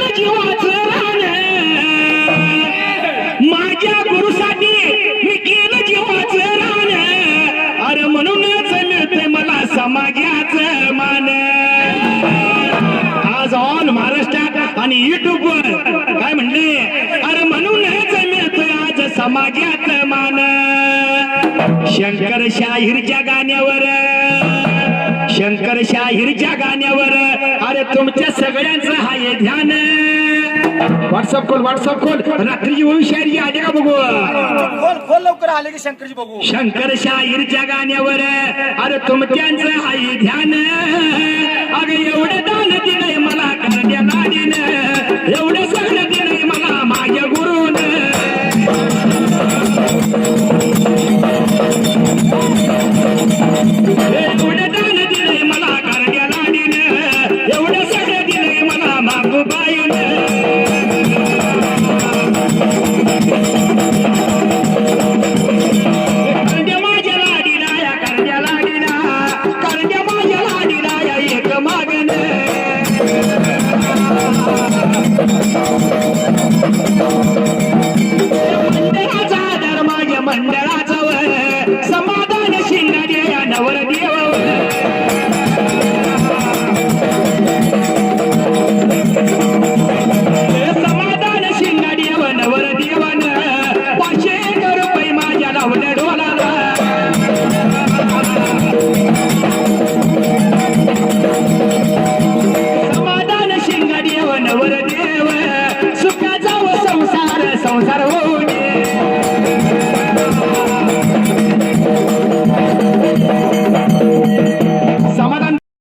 जीवाचं रान माझ्या गुरुसाठी मी केलं जीवाचं रान अरे म्हणूनच मिळते मला समाजाचं मान आज ऑल महाराष्ट्रात आणि युट्यूब वर काय म्हणले अरे म्हणूनच मिळतोय आज समाजाचं मान शंकर शाहीरच्या गाण्यावर शंकर शाहीरच्या गाण्यावर अरे तुमच्या सगळ्यांचं हाय ध्यान व्हॉट्सअप खोल रात्री होऊन शायरी आली का बघू खोल लवकर आले की शंकरजी बघू शंकर शाहीरच्या गाण्यावर अरे तुमच्यांचं हाय ध्यान अगं एवढं दान दिलंय मला करण्या लाडीनं एवढं सगळं दिलंय मला माझ्या गुरुन एवढं दान दिलंय मला करण्या लाडीनं एवढं सगळं दिलंय मला मागूबाईनं करण्या माझ्या लाडीला या करण्या लाडीला करण्या माझ्या लाडीला या एक मागणं